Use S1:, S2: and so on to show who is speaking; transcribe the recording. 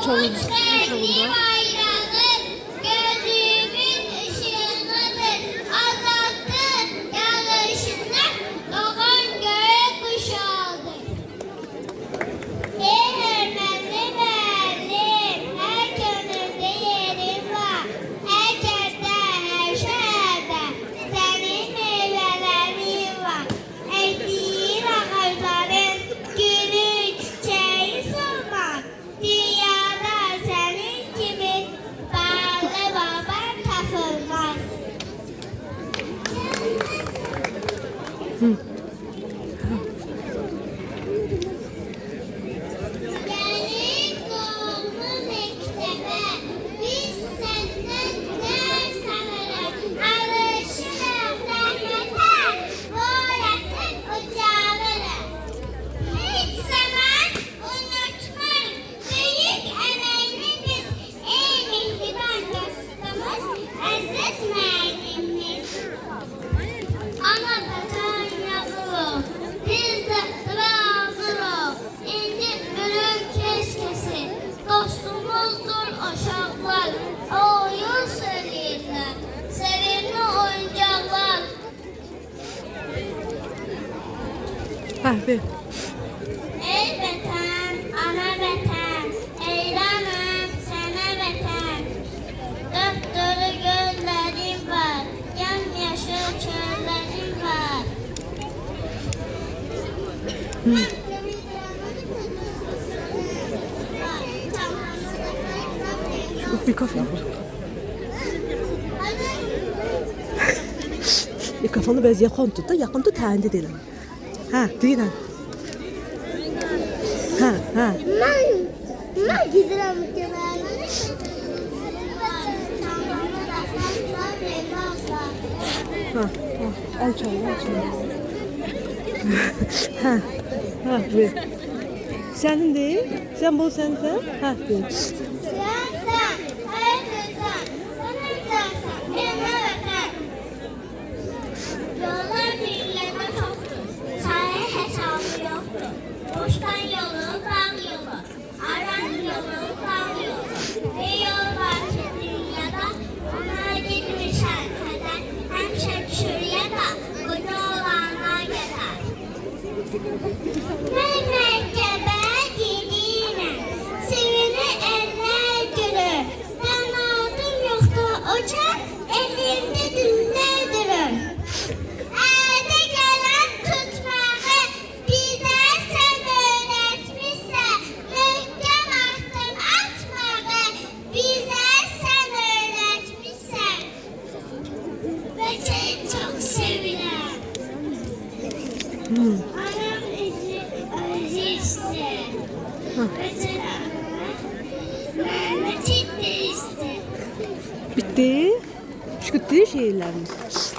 S1: çağında. Ver.
S2: Ey vətən, ana vətən, eyləməm sənə vətən. Dörd dörü göllərim var, yamyaşıl çöllərim var.
S1: Mikrofon. Mikrofonu biraz yaxın tut da, yaxın tut, təndi deyiləm. Ha, deyiləm. Ha.
S2: Mən gidirəm gəməli.
S1: Al çay. Ha, ver. Sənin deyil? Sən bu sənsən? Ha, deyil.
S2: Boştan yolu, dağ yolu, aran yolu, dağ yolu. Bir yol var ki dünyada, ona gitmişəm kadar. Həmişə düşür ya da, qoca olana gedər. Mən məktəbə gedirəm, sevini eller gülür. Danadım yoxdur ocaq, elimdə dündər durur. Anam özü
S1: Bitti. Şükürdü şeylerimiz.